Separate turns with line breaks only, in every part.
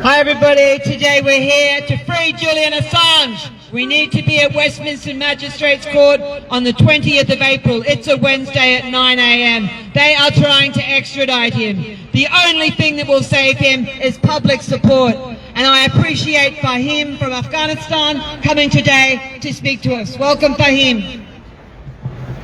Hi everybody, today we're here to free Julian Assange. We need to be at Westminster Magistrates Court on the 20th of April. It's a Wednesday at 9 a.m. They are trying to extradite him. The only thing that will save him is public support. And I appreciate Fahim from Afghanistan coming today to speak to us. Welcome, Fahim.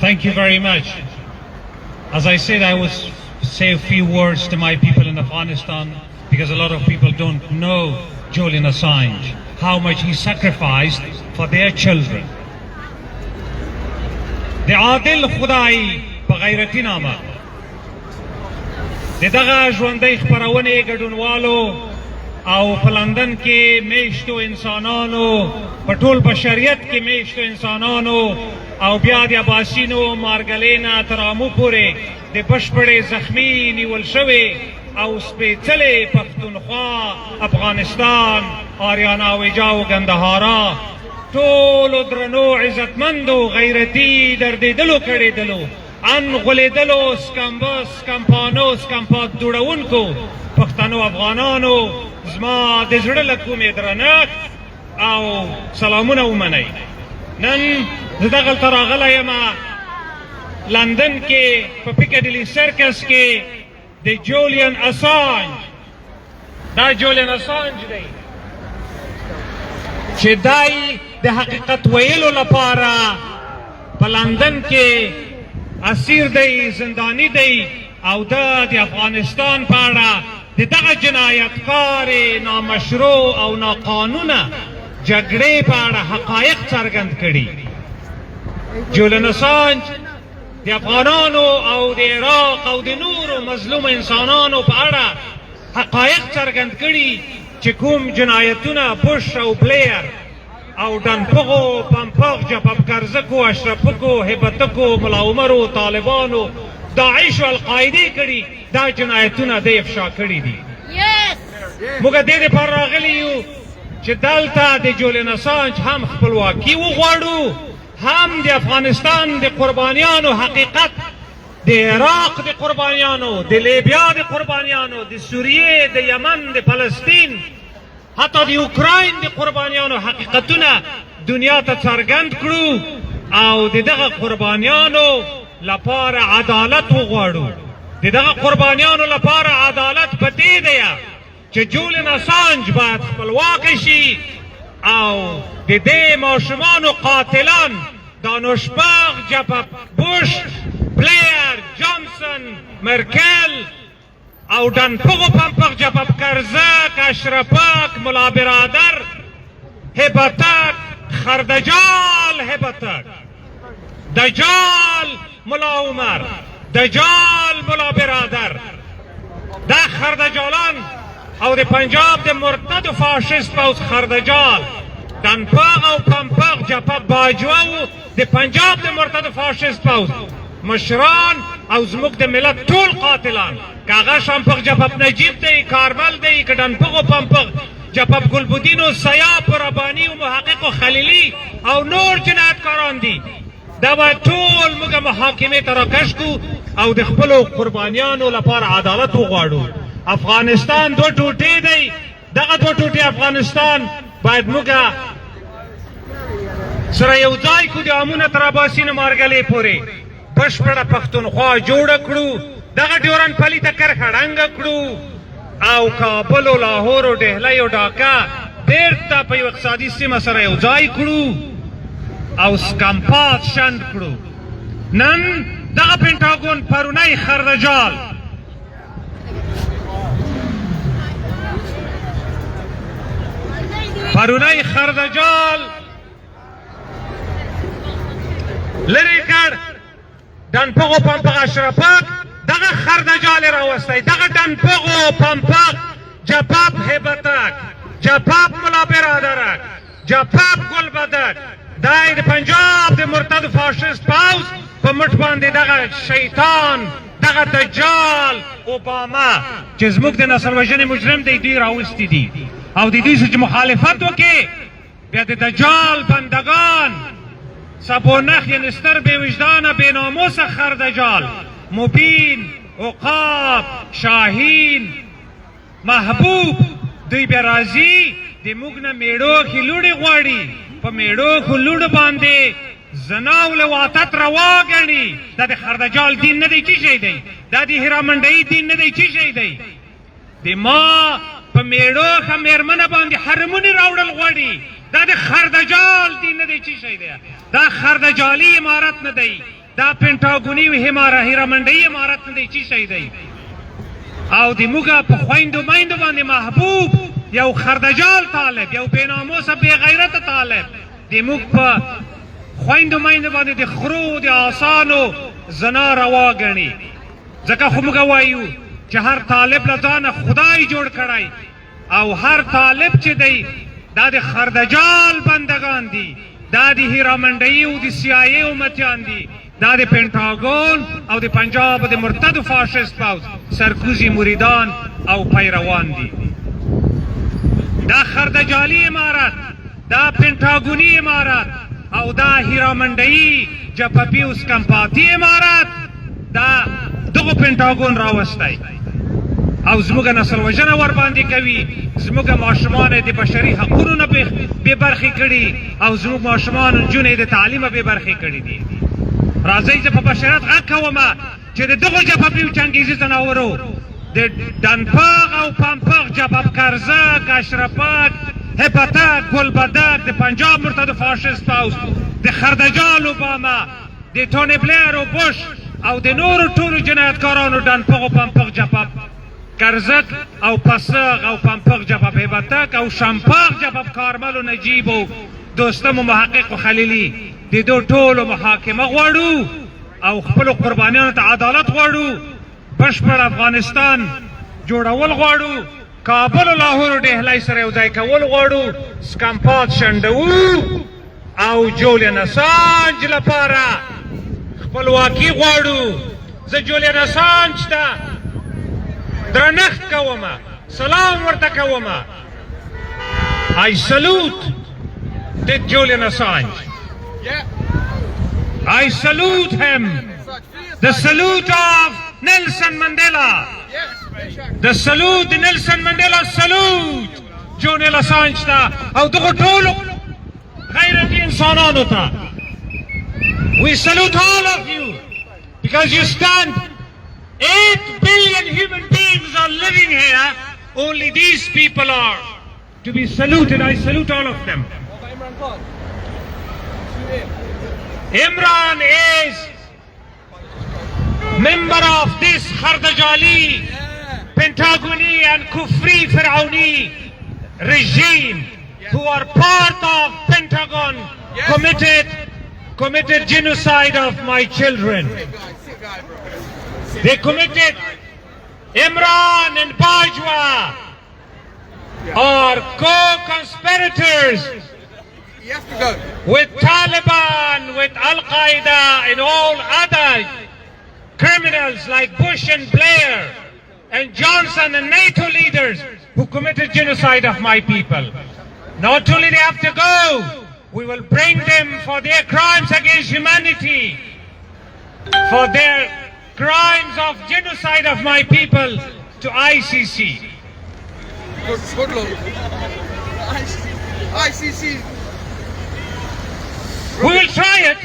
Thank you very much. As I said, I will say a few words to my people in Afghanistan, because a lot of people don't know Julian Assange, how much he sacrificed for their children. د عادل خدای په غیرتي نامه د دغه ژوندۍ خپرونې ګډونوالو او په لندن کې میشتو انسانانو په ټول بشریت کې میشتو انسانانو او بیا د اباسینو مارګلینا تر امو پورې د بشپړې زخمي نیول شوې او سپېڅلې پښتونخوا افغانستان آریانا ویجا او ګندهارا ټولو درنو عزتمندو غیرتي دردېدلو کړېدلو ان غولېدلو سکمپانو سکمپاک جوړونکو پښتنو افغانانو زما د زړه له کومې درنښت او سلامونه ومنئ. نن زه دغلته راغلی یم لندن کې په پیکډیلي سرکس کې د جولین اسانج، دا جولین اسانج دی چې دای د حقیقت ویلو لپاره په لندن کې اسیر دی، زندانی دی او د افغانستان په اړه د دغه جنایتکار نامشروع او ناقانونه جګړې په اړه حقایق څرګند کړي. جولین اسانج د افغانانو او د عراق او د نورو مظلوم انسانانو په اړه حقایق څرګند کړي چې کوم جنایتونه بوش او بلیر او ډنپغو پمپغ جپب کرزکو اشرفکو هبتکو ملا عمرو طالبانو داعش او القاعده کړي، دا جنایتونه د افشا کړي دي. موږ د دې لپاره راغلي یو چې دلته د جولین اسانج هم خپلواکي وغواړو، هم د افغانستان د قربانیانو حقیقت، د عراق د قربانیانو، د لیبیا د قربانیانو، د سوریې، د یمن، د فلسطین، حتی د اوکراین د قربانیانو حقیقتونه دنیا ته څرګند کړو او د دغه قربانیانو لپاره عدالت وغواړو. د دغه قربانیانو لپاره عدالت په دې دی چې جولین اسانج باید خپلواک شي او د دې ماشومانو قاتلان دانشباغ جپب بوش بلیر جانسن مرکل او ډنپغو پمپغ جپب کرزک اشرفک ملا برادر هبتک خردجال هبتک دجال ملا عمر دجال ملا برادر دا خردجالان او د پنجاب د مرتد فاشیست پوځ خردجال ډنپغ او پمپغ جپب باجوه د پنجاب د مرتد فاشیست پوځ مشران او زموږ د ملت ټول قاتلان، که هغه شامپغ جپب نجیب دی، کارمل دی، که ډنپغ او پمپغ جپب ګلبدین او سیاف و رباني او محقق و خلیلي او نور جنایتکاران دي، دا باید ټول موږ محاکمې ته راکش کړو او د خپلو قربانیانو لپاره عدالت وغواړو. افغانستان دوه ټوټې دی، دغه دوه ټوټې افغانستان باید موږ سره یو ځای کړو د امونه تر اباسین مارګلې پورې بشپړه پښتونخوا جوړه کړو، دغه ډیورنډ پلي ته کرښه ړنګه کړو او کابل او لاهور او ډهلی او ډاکا بیرته په یو اقتصادي سیمه سره یو ځای کړو او سکمپات شنډ کړو. نن دغه پینټاګون پرونی خردجال لرې کړ، ډنپغو پمپغ اشرفک دغه خردجال راوستی، دغه ډنپغو پمپغ جپب هبتک جپب ملا برادرک جپب گلبدک دا د پنجاب د مرتد فاشیست پوځ په مټ باندې دغه شیطان دغه دجال اوباما چې زموږ د نسل وژنې مجرم دی دوی راوستی دي او د دوی سره چې مخالفت وکړي بیا د دجال بندگان سبونخ یعنی ستر بې وجدانه بې ناموسه خردجال مبین عقاب شاهین محبوب دوی بیا راځي د موږ نه میړو کې لوڼې غواړي په میړو خو لوڼو باندې زنا او لواطت روا ګڼي دا د خردجال دین نه دی څه شی دی دا د هیرامنډۍ دین نه دی څه شی دی د ما په میړو ښه میرمنه باندې حرمونه راوړل غواړي دا د خردجال دین نه دی څه شی دی دا خردجالي عمارت نه دی دا پینټاګوني هیرامنډۍ عمارت نه دی څه شی دی او د موږ په خویندو میندو باندې محبوب یو خردجال طالب یو بېناموسه بېغیرته طالب د موږ په خویندو میندو باندې د خرو د آسانو زنا روا ګڼي ځکه خو موږ وایو چې هر طالب له ځانه خدای جوړ کړی او هر طالب چې دی دا د خردجال بندگان دي دا د هیرامنډۍ او د CIA امتیان دي دا د پینټاګون او د پنجاب د مرتد فاشست پوځ سرکوزي مریدان او پیروان دي دا خردجالي عمارت دا پینټاګوني عمارت او دا هیرامنډۍ جپپیوس کمپاتي عمارت دا دغه پینټاګون راوستی او زموږ نسل وژنه ورباندې کوي زموږ ماشومان د بشري حقونو نه بې برخې کړي او زموږ ماشومان نجونې د تعلیمه بې برخې کړي دي راځئ زه په بشریت غږ کومه چې د دغو جپپیو چنګیزي ځناورو د ډنپاغ او پمپاغ جپپ کرزک اشرفک هپتک ګلبدک د پنجاب مرتد فاشست پوځ د خردجال اوباما د توني بلیر او بوش او د نورو ټولو جنایتکارانو ډنپاغ او پمپاغ جپپ کرزک او پسغ او پمپاغ جپپ هپتک او شمپاغ جپپ کارمل و نجیب و دوستم و محقق و خلیلی د دو ټولو محاکمه غواړو او خپلو قربانیانو ته عدالت غواړو بشپړ افغانستان جوړول غواړو کابل او لاهور ډهلی سره یو ځای کول غواړو سکمپات شنډوو او جولین اسانج لپاره خپلواکي غواړو زه جولین اسانج ته درنښت کومه سلام ورته کومه I salute Julian Assange. I salute him. The salute of Nelson Mandela. The salute, the Nelson Mandela salute. Julian Assange ta. او دغه ټولو غیرتي انسانانو ته. We salute all of you because you stand. 8 billion human beings are living here. Only these people are to be saluted. I salute all of them. Imran is member of this Khardajali, Pentagoni and Kufri Firauni regime who are part of Pentagon committed genocide of my children. They committed, Imran and Bajwa are co-conspirators with Taliban, with Al-Qaeda and all other criminals like Bush and Blair and Johnson and NATO leaders who committed genocide of my people. Not only they have to go, we will bring them for their crimes against humanity, for their crimes of genocide of my people to ICC.
ICC.
We will try it.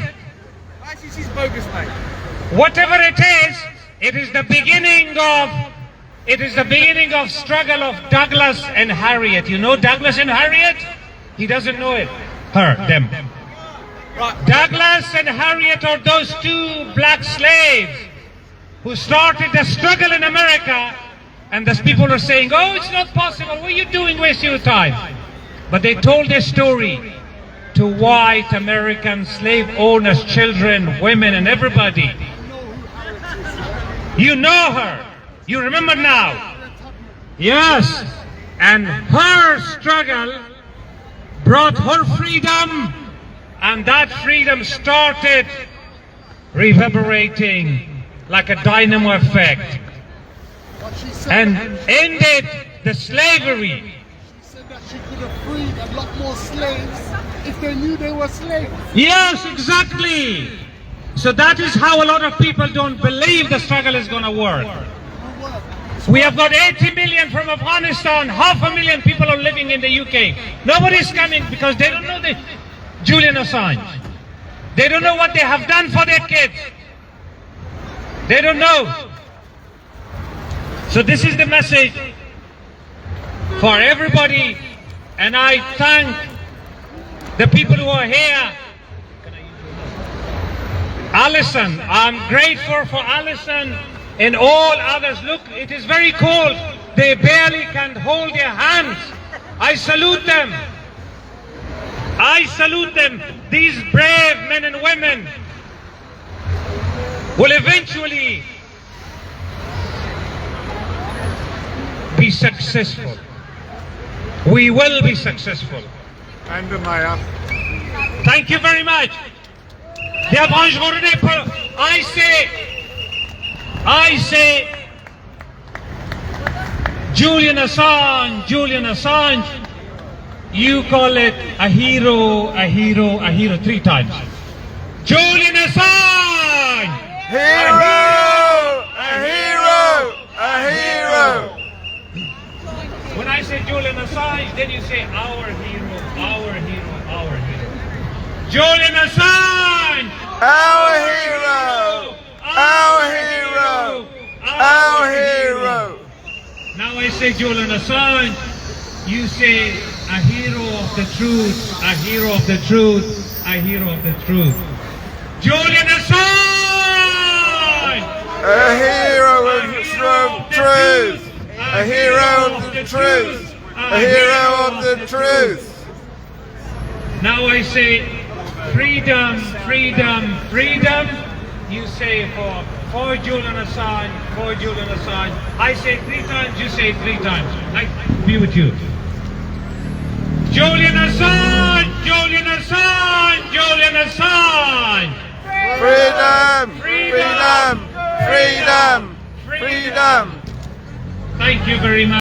ICC's bogus, mate.
Whatever it is the beginning of struggle of Douglas and Harriet. You know Douglas and Harriet? He doesn't know it. Them.
Right.
Douglas and Harriet are those two black slaves who started the struggle in America, and those people are saying, oh, it's not possible. What are you doing? Waste your time. But they told their story to white American slave owners, children, women, and everybody. You know her. You remember now. Yes. And her struggle brought her freedom, and that freedom started reverberating like a dynamo effect and ended the slavery.
She said that she could have freed a lot more slaves if they knew they were slaves.
Yes, exactly. So that is how a lot of people don't believe the struggle is going to work. We have got 80 million from Afghanistan. 500,000 people are living in the UK. Nobody's coming because they don't know the Julian Assange. They don't know what they have done for their kids. They don't know. So this is the message for everybody, and I thank the people who are here. Alison, I'm grateful for Alison and all others. Look, it is very cold. They barely can hold their hands. I salute them. I salute them. These brave men and women will eventually be successful. We will be successful.
And Maya.
Thank you very much. I say, Julian Assange, you call it a hero, 3 times. Julian Assange!
Hero! A hero! A hero!
When I say Julian Assange, then you say our hero, our hero, our hero. Julian Assange!
Our hero! Our hero! Our hero!
Now I say Julian Assange, you say a hero of the truth, a hero of the truth, a hero of the truth. Julian Assange!
A hero of the truth! A hero of the truth! A hero of the truth!
Now I say freedom, freedom, freedom. You say for Julian Assange, for Julian Assange. I say 3 times, you say 3 times. I be with you. Julian Assange, Julian Assange, Julian Assange.
Freedom! Freedom! Freedom! Freedom!
Thank you very much.